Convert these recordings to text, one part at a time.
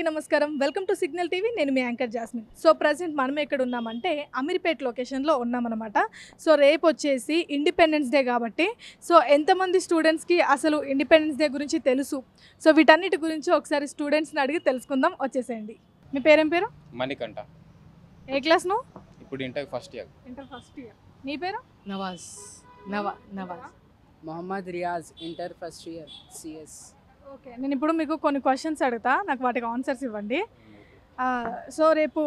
అందరికీ నమస్కారం. Welcome to signal TV. నేను మీ యాంకర్ జాస్మిన్. సో ప్రజెంట్ మనం ఎక్కడ ఉన్నామంటే అమీర్పేట్ లొకేషన్లో ఉన్నామన్నమాట. సో రేపు వచ్చేసి ఇండిపెండెన్స్ డే కాబట్టి సో ఎంతమంది స్టూడెంట్స్కి అసలు ఇండిపెండెన్స్ డే గురించి తెలుసు, సో వీటన్నిటి గురించి ఒకసారి స్టూడెంట్స్ని అడిగి తెలుసుకుందాం. వచ్చేసేయండి. మీ పేరేం పేరు? మణికంఠ. ఏ క్లాస్ నువ్వు? ఇప్పుడు inter first year. Inter first year. నీ పేరు? Nawaz. Mohammed Riyaz, inter first year, CS. Okay, నేను ఇప్పుడు మీకు కొన్ని క్వశ్చన్స్ అడుగుతా, నాకు వాటికి ఆన్సర్స్ ఇవ్వండి. సో రేపు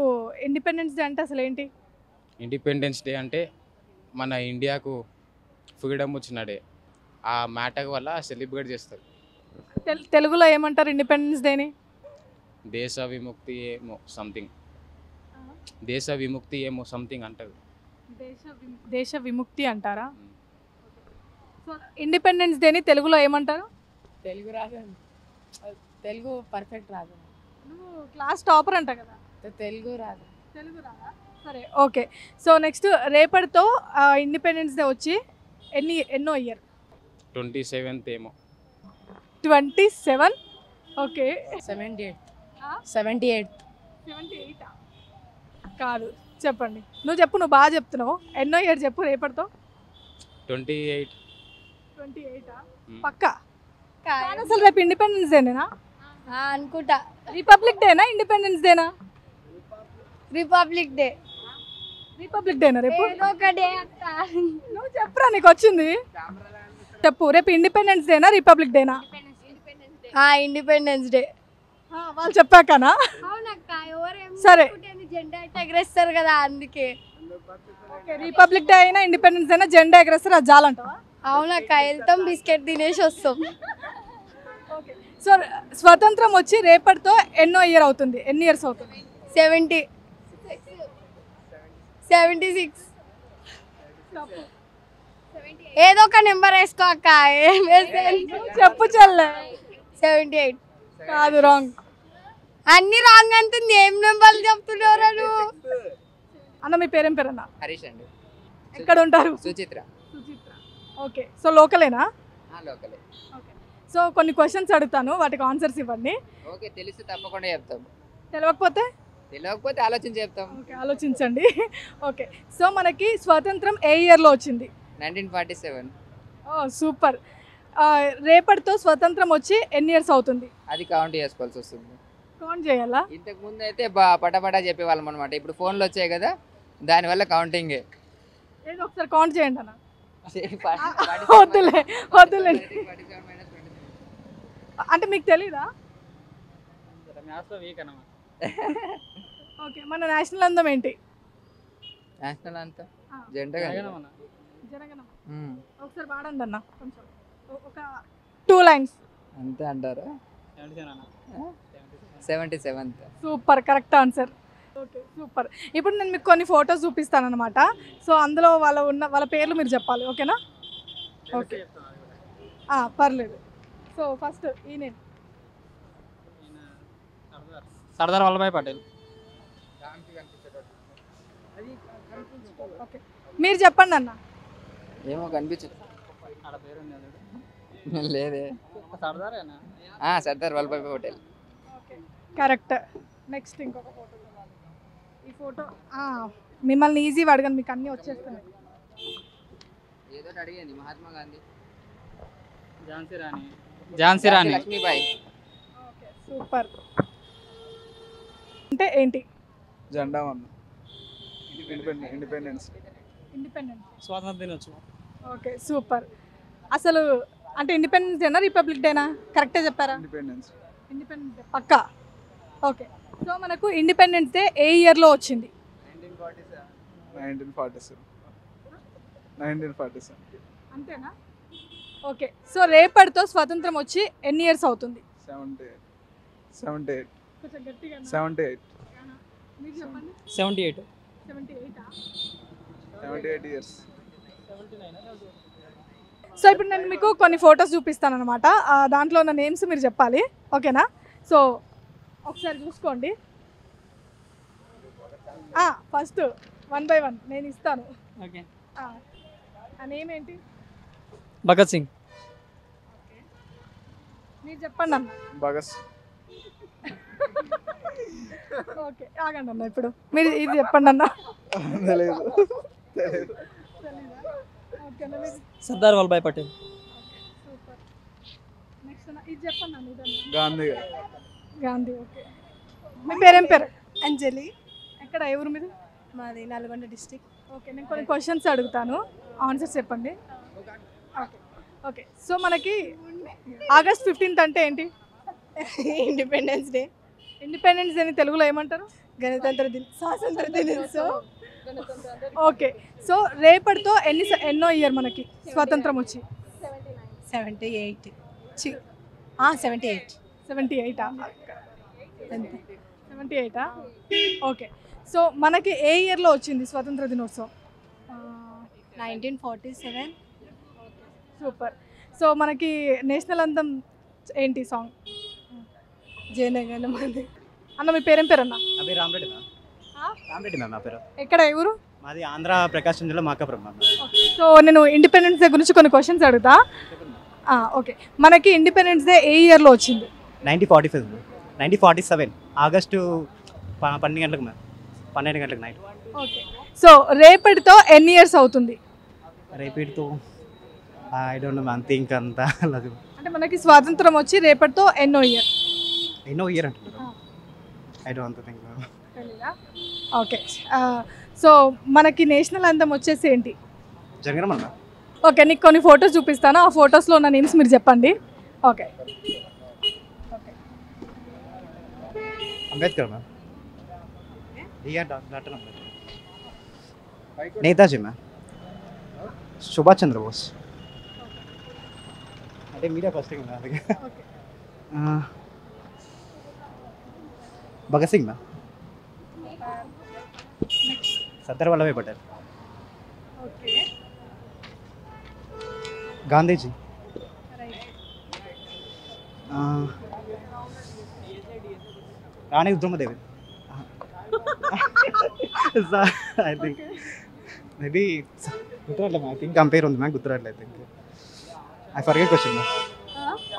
ఇండిపెండెన్స్ డే అంటే అసలు ఏంటి? ఇండిపెండెన్స్ డే అంటే మన ఇండియాకు ఫ్రీడమ్ వచ్చిన డే. ఆ మ్యాటర్ వల్ల సెలబ్రేట్ చేస్తారు. తెలుగులో ఏమంటారు ఇండిపెండెన్స్ డేని? దేశ విముక్తి ఏమో సంథింగ్, దేశ విముక్తి ఏమో సంథింగ్ అంటారు. దేశ విముక్తి అంటారా? సో ఇండిపెండెన్స్ డేని తెలుగులో ఏమంటారు? తెలుగు రాదు, తెలుగు పర్ఫెక్ట్ రాదు. నువ్వు క్లాస్ టాపర్ అంట కదా. తెలుగు రాదు. తెలుగు రాదా? సరే, ఓకే. సో నెక్స్ట్ రేపటితో ఇండిపెండెన్స్ డే వచ్చి ఎన్నో ఇయర్? 27th ఏమో. 27. ఓకే. 78 కాదు, చెప్పండి. నువ్వు చెప్పు, నువ్వు బాగా చెప్తున్నావు. ఎన్నో ఇయర్ చెప్పు రేపటితో. 28. 28 పక్కా? అసలు రేపు ఇండిపెండెన్స్ డేనా అనుకుంటా. రిపబ్లిక్ డేనా ఇండిపెండెన్స్ డేనా? Republic day. రిపబ్లిక్ డేనా రేపు? ఒక డే నువ్వు చెప్పురా, నీకు వచ్చింది చెప్పు. రేపు ఇండిపెండెన్స్ డేనా రిపబ్లిక్ డేనా? Independence day. వాళ్ళు చెప్పాకనా? అవునక్క, సరే. జెండా ఎగరేస్తారు కదా, అందుకే. రిపబ్లిక్ డే అయినా ఇండిపెండెన్స్ డే అయినా జెండా ఎగరేస్తారు, అది చాలంటావా? అవునక్క, వెళ్తాం, బిస్కెట్ తినేసి వస్తాం. సో స్వతంత్రం వచ్చి రేపటితో ఎన్నో ఇయర్ అవుతుంది? ఎన్ని ఇయర్స్ అవుతుంది? 76. ఏదో ఒక నెంబర్ వేసుకో అక్క. చెప్పు చెల్లె. 78. కాదు, రాంగ్. అన్ని రాంగ్ అంటుంది. ఏం నెంబర్లు చెప్తున్నారు? అన్న మీ పేరేం పేరన్నా? హరీష్ అండి. ఎక్కడ ఉంటారు? సుచిత్ర. ఓకే. సో లోకలేనా? లోకలే. ఓకే. సో కొన్ని క్వశ్చన్స్ అడుగుతాను, వాటికి ఆన్సర్స్ ఇవ్వండి. ఓకే, తెలిసి తప్పకుండా చెప్తాం. తెలియకపోతే ఆలోచించి చెప్తాం. ఓకే, ఆలోచించండి. ఓకే. సో మనకి స్వాతంత్రం ఏ ఇయర్లో వచ్చింది? 1947. ఓ సూపర్. రేపటితో స్వతంత్రం వచ్చి ఎన్ని ఇయర్స్ అవుతుంది? అది కౌంట్ చేసుకోవాల్సి వస్తుంది. కౌంట్ చేయాలా? ఇంతకు ముందు అయితే పటపటా చెప్పేవాళ్ళం అనమాట. ఇప్పుడు ఫోన్లు వచ్చాయి కదా, దానివల్ల కౌంటింగే. ఏదో ఒకసారి కౌంట్ చేయండి అన్న. వద్దులే. అంటే మీకు తెలీదా? ఓకే. మన నేషనల్ అందం ఏంటి? నేషనల్ అంతా జెండా. జనగణమన. ఒకసారి పాడండి అన్న, కొంచెం ఒక 2 lines అంతే అంటారా? 77th. Super, correct answer. Okay, super. ఇప్పుడు నేను మీకు కొన్ని ఫొటోస్ చూపిస్తాను అనమాట. సో అందులో వాళ్ళ పేర్లు మీరు చెప్పాలి, ఓకేనా? ఓకే, పర్లేదు. సో ఫస్ట్ ఈయన సర్దార్ వల్లభాయ్ పటేల్. ఓకే, మీరు చెప్పండి అన్న. ఏమో కనిపించదు. లేదే. సర్దార్ వల్లభాయ్ పటేల్. కరెక్ట్. నెక్స్ట్ ఇంకొక ఫోటో. ఈ ఫోటో మిమ్మల్ని ఈజీ అడగను, మీకు అన్నీ వచ్చేస్తున్నాయి. ఏదో అడిగింది. మహాత్మా గాంధీ. ఝాన్సీ రాణి. లక్ష్మీబాయి. Okay, super. అంటే ఏంటి? జెండా వన్. ఇండిపెండెన్స్. స్వాతంత్ర దినోత్సవం. Okay, super. అసలు అంటే ఇండిపెండెన్స్ డేనా రిపబ్లిక్ డేనా? కరెక్టే చెప్పారా? ఇండిపెండెన్స్ డే పక్కా. ఓకే. సో మనకు ఇండిపెండెన్స్ డే ఏ ఇయర్లో వచ్చింది? 1947. అంతేనా? ఓకే. సో రేపటితో స్వతంత్రం వచ్చి ఎన్ని ఇయర్స్ అవుతుంది? 78. కొంచెం గట్టిగా 78. మీరు చెప్పండి. 78. 78 ఇయర్స్. సో ఇప్పుడు నేను మీకు కొన్ని ఫొటోస్ చూపిస్తాను అనమాట. దాంట్లో ఉన్న నేమ్స్ మీరు చెప్పాలి, ఓకేనా? సో ఒకసారి చూసుకోండి. ఫస్ట్ 1 by 1 నేను ఇస్తాను. ఓకే. ఆ నేమ్ ఏంటి? భగత్ సింగ్. మీరు చెప్పండి అన్న. భగత్ ఓకే ఆగండి అన్న ఇప్పుడు మీరు ఇది చెప్పండి అన్న. తెలియదు తెలియదు. ఓకేనా మీరు సర్దార్ వల్లభాయ్ పటేల్. సూపర్. నెక్స్ట్ అన్న ఇది చెప్పండి అన్న ఇదన్న. గాంధీ గారు. గాంధీ. ఓకే మీ పేరేం పేరు? అంజలి, ఎక్కడ ఏ ఊరు మీరు? మాది నల్గొండ డిస్టిక్. ఓకే నేను కొన్ని క్వశ్చన్స్ అడుగుతాను, ఆన్సర్స్ చెప్పండి. ఓకే ఓకే సో మనకి ఆగస్ట్ 15th అంటే ఏంటి? ఇండిపెండెన్స్ డే, ఇండిపెండెన్స్ డేని తెలుగులో ఏమంటారు? గణతంత్ర దిన, స్వాతంత్ర దినోత్సవం. ఓకే సో రేపటితో ఎన్నో ఇయర్ మనకి స్వాతంత్రం వచ్చి? 78 78 78 అంతే. 78 ఓకే సో మనకి ఏ ఇయర్లో వచ్చింది స్వాతంత్ర దినోత్సవం? 1947. సూపర్. సో మనకి నేషనల్ అంతం ఏంటి సాంగ్? జయనగర మంది. అన్న మీ పేరేం పేరు అన్న? నా పేరు రామరెడ్డి మ్యామ్. ఆ? రామరెడ్డి మ్యామ్ నా పేరు. ఎక్కడ ఏ ఊరు? మాది ఆంధ్ర ప్రకాశం జిల్లా మాకాపురం మ్యామ్. సో నేను ఇండిపెండెన్స్ డే గురించి కొన్ని క్వశ్చన్స్ అడుగుతా. ఓకే మనకి ఇండిపెండెన్స్ డే ఏ ఇయర్లో వచ్చింది? 1945 1947 ఆగస్టు 12 గంటలకు మ్యామ్, 12 గంటలకు నైట్. ఓకే సో రేపటితో ఎన్ని ఇయర్స్ అవుతుంది? రేపటితో I don't know ma'am, think అంతా లేదు. అంటే మనకి స్వాతంత్రం వచ్చి రేపటితో ఎన్నో ఇయర్? ఎన్నో ఇయర్ అంటున్నారు, I don't think ma'am. Okay so మనకి నేషనల్ అంతం వచ్చేసి ఏంటి? జనగణమన మ్యామ్. ఓకే నీకు కొన్ని ఫొటోస్ చూపిస్తాను, ఆ ఫొటోస్లో ఉన్న నేమ్స్ మీరు చెప్పండి. Okay Ambedkar ma'am. Doctor Ambedkar. Netaji ma'am. Subhash Chandrabose. అంటే media first Bhagat Singh ma'am. Sardar Vallabhbhai Patel. Okay Gandhiji. Rani Rudramadevi. I think maybe గుర్తురాట్లేదు. ఐ థింక్ కంపేర్ ఉంది మ్యామ్, గుర్తురాట్లేదు. I think I forget question ma'am.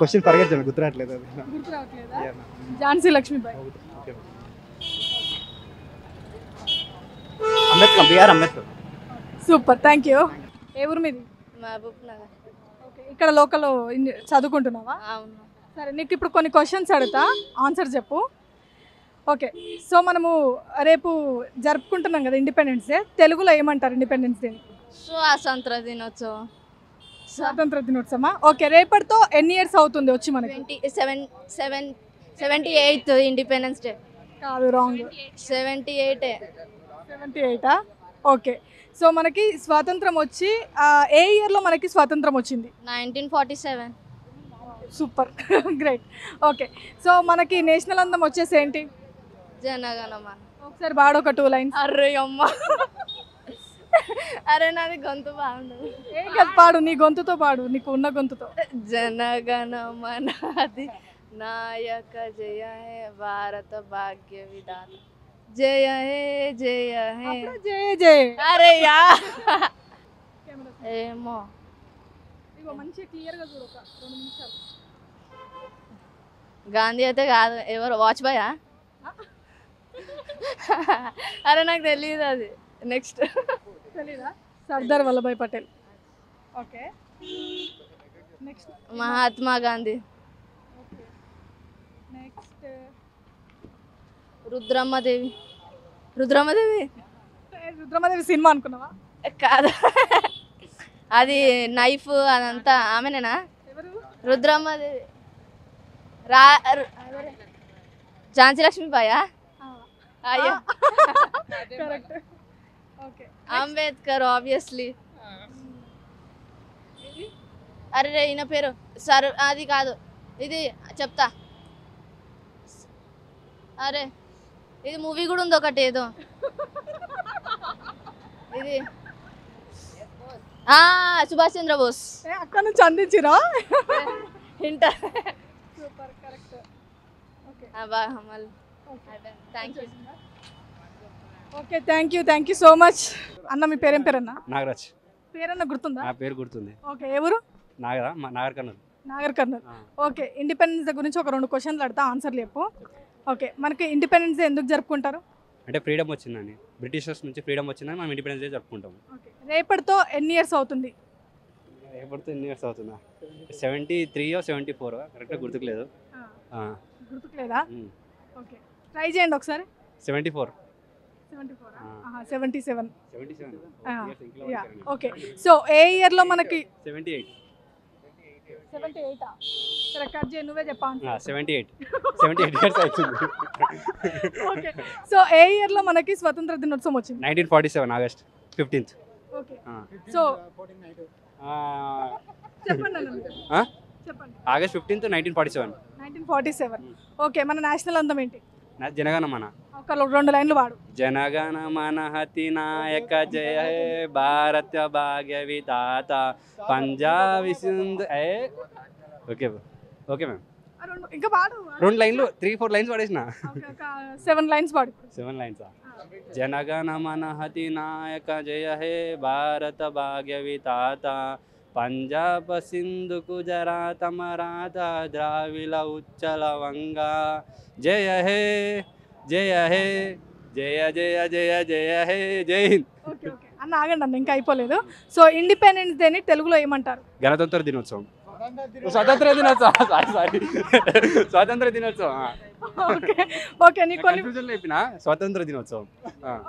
Question forget చేయమని గుర్తురాట్లేదు. అది గుర్తు రావట్లేదా? Jhansi Lakshmibai. Okay. Ambedkar, BR Ambedkar. Super thank you. ఏ ఊరు మీది? మహబూబ్ నగర్. ఓకే ఇక్కడ లోకల్ చదువుకుంటున్నావా? అవును. సరే నీకు ఇప్పుడు కొన్ని క్వశ్చన్స్ అడుగుతా, ఆన్సర్ చెప్పు. ఓకే సో మనము రేపు జరుపుకుంటున్నాం కదా ఇండిపెండెన్స్ డే, తెలుగులో ఏమంటారు ఇండిపెండెన్స్ డే? స్వాతంత్ర దినోత్సవం. స్వాతంత్ర దినోత్సవమా? ఓకే రేపటితో ఎన్ని ఇయర్స్ అవుతుంది వచ్చి మనకి? 78 ఇండిపెండెన్స్ డే. కాదు రాంగ్. 78. 78 ఓకే సో మనకి స్వాతంత్రం వచ్చి ఏ ఇయర్లో మనకి స్వాతంత్రం వచ్చింది? 1947. Super great. ఓకే సో మనకి నేషనల్ అంతం వచ్చేసి ఏంటి? జనగణమన. ఒకసారి పాడు ఒక 2 లైన్స్. అరే అమ్మ, అరే నాది గొంతు బాగుండదు. ఏం కాదు పాడు, నీ గొంతుతో పాడు, నీకు ఉన్న గొంతుతో. జనగణమన నాయక జయ హే భారత భాగ్య విధాత జయ హే జయ హే. జయ జయ. అరే యా ఏమో ఇగో మంచిగా క్లియర్గా చూడు ఒక 2 నిమిషాలు. గాంధీ అయితే కాదు, ఎవరు వాజ్పేయా? అరే నాకు తెలియదు అది. నెక్స్ట్ తెలీదా? Sardar Vallabhbhai Patel. Okay next Mahatma Gandhi. Next Rudrammadevi. Rudrammadevi Rudramadevi cinema అనుకున్నావా? కాదు, అది నైఫ్ అదంతా ఆమెనేనా? ఎవరు? రుద్రమ్మదేవి. ఝాన్సీ లక్ష్మీబాయా? అయ్యో కరెక్ట్. Okay Ambedkar obviously. అరే ఈయన పేరు సర్, అది కాదు, ఇది చెప్తా. అరే ఇది మూవీ కూడా ఉంది ఒకటి ఏదో, ఇది సుభాష్ చంద్రబోస్. అక్కడ నుంచి అందించిరా? Inter. Super correct. Okay thank you. Okay thank you so much. అన్న మీ పేరేం పేరన్నా? నాగరాజ్. పేరన్నా గుర్తుందా? నా పేరు గుర్తుంది. ఓకే ఎవరు? Nagar Kurnool. Nagar Kurnool. Okay independence day గురించి ఒక 2 క్వశ్చన్లు అడతా, ఆన్సర్లు చెప్పు. ఓకే, మనకి ఇండిపెండెన్స్ డే ఎందుకు జరుపుకుంటారు? అంటే ఫ్రీడమ్ వచ్చిందని, బ్రిటిషర్స్ నుంచి ఫ్రీడమ్ వచ్చిందని మనం ఇండిపెండెన్స్ డే జరుపుకుంటాం. ఓకే, రేపటితో ఎన్ని ఇయర్స్ అవుతుంది? ఎప్పటితో ఎన్ని ఇయర్స్ అవుతుందా? 73 or 74 కరెక్ట్గా గుర్తుకులేదు. గుర్తుకులేదా? ఓకే, ట్రై చేయండి ఒకసారి. 74. 77. 77. Yeah, okay. సో ఏ ఇయర్లో మనకి 78. 78 సరే, కట్ చేయి, నువ్వే చెప్పాను. 78 ఇయర్స్ అవుతుంది. ఓకే, సో ఏ ఇయర్లో మనకి స్వతంత్ర దినోత్సవం వచ్చింది? 1947 ఆగస్ట్ 15th. ఓకే, సో చెప్పండి అన్న మీరు. చెప్పండి. August 15th 1947. 1947. ఓకే, మన నేషనల్ అంతం ఏంటి? జనగణమన. ఒక 2 లైన్లు వాడు. జనగణమన హతి నాయక జయ హే భారత భాగ్య విధాత Punjab Sindh okay okay ma'am. ఇంకా వాడు 2 లైన్లు 3-4 లైన్స్ పడేసిన. 7 లైన్స్ వాడు. 7 లైన్స్. జనగణమన హతి నాయక జయ హే భారత భాగ్య విధాత పంజాబ్ సింధు గుజరాత మరాఠా ద్రావిడ ఉచ్చల వంగా జయ హే జయ హే జయ జయ జయ జయ హే జై హింద్. ఓకే ఓకే అన్న, ఆగండి అన్న, ఇంకా అయిపోలేదు. సో ఇండిపెండెన్స్ డేని తెలుగులో ఏమంటారు? గణతంత్ర దినోత్సవం. స్వాతంత్ర దినోత్సవం. సారీ స్వాతంత్ర దినోత్సవం. ఓకే ఓకే, నీకు కొన్ని కన్ఫ్యూజన్లో చెప్పిన స్వాతంత్ర దినోత్సవం.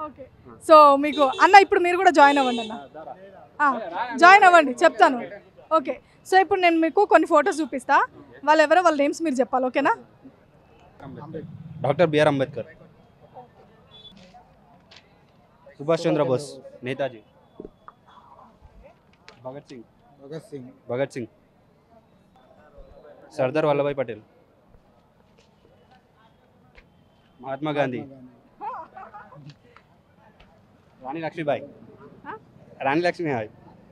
ఓకే, సో మీకు అన్న ఇప్పుడు మీరు కూడా జాయిన్ అవ్వండి అన్న. జాయిన్ అవ్వండి, చెప్తాను. ఓకే, సో ఇప్పుడు నేను మీకు కొన్ని ఫొటోస్ చూపిస్తా, వాళ్ళ నేమ్స్ మీరు చెప్పాలి, ఓకేనా? Doctor BR Ambedkar, Subhash Chandra Bose, Netaji, Bhagat Singh, Sardar Vallabhbhai Patel, Mahatma Gandhi, Rani Lakshmibai. Rani Lakshmibai.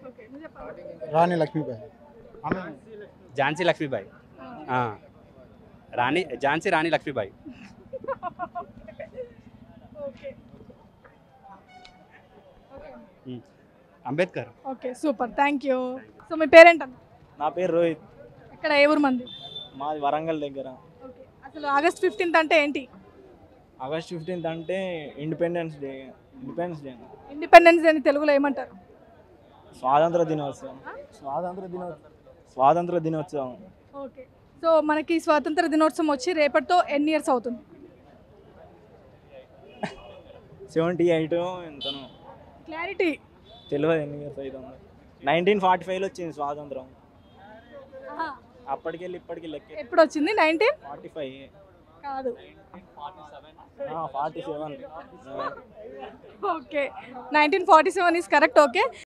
Okay, నువ్వు చెప్పాలి. Rani Lakshmibai. Jhansi Lakshmibai. Jhansi Rani Lakshmibai. Okay Ambedkar. Okay, super, thank you. So మీ పేరేంటన్న? నా పేరు రోహిత్. ఇక్కడ ఏ ఊరు మంది? మాది వరంగల్ దగ్గర. ఓకే, అసలు ఆగస్ట్ 15th అంటే ఏంటి? ఆగస్ట్ 15th అంటే ఇండిపెండెన్స్ డే. ఇండిపెండెన్స్ డేని తెలుగులో ఏమంటారు? స్వాతంత్ర దినోత్సవం. ఓకే, సో మనకి స్వాతంత్ర దినోత్సవం వచ్చి రేపటితో ఎన్ని ఇయర్స్ అవుతుంది? 78 ఎంతనో క్లారిటీ తెలియదు ఎన్ని ఇయర్స్ అవుతుంది. 1945లో వచ్చింది స్వాతంత్రం. అప్పటికెళ్ళి ఇప్పటికి లెక్క ఎప్పుడు వచ్చింది? 45 కాదు, 47. Okay, 1947 is correct. ఓకే,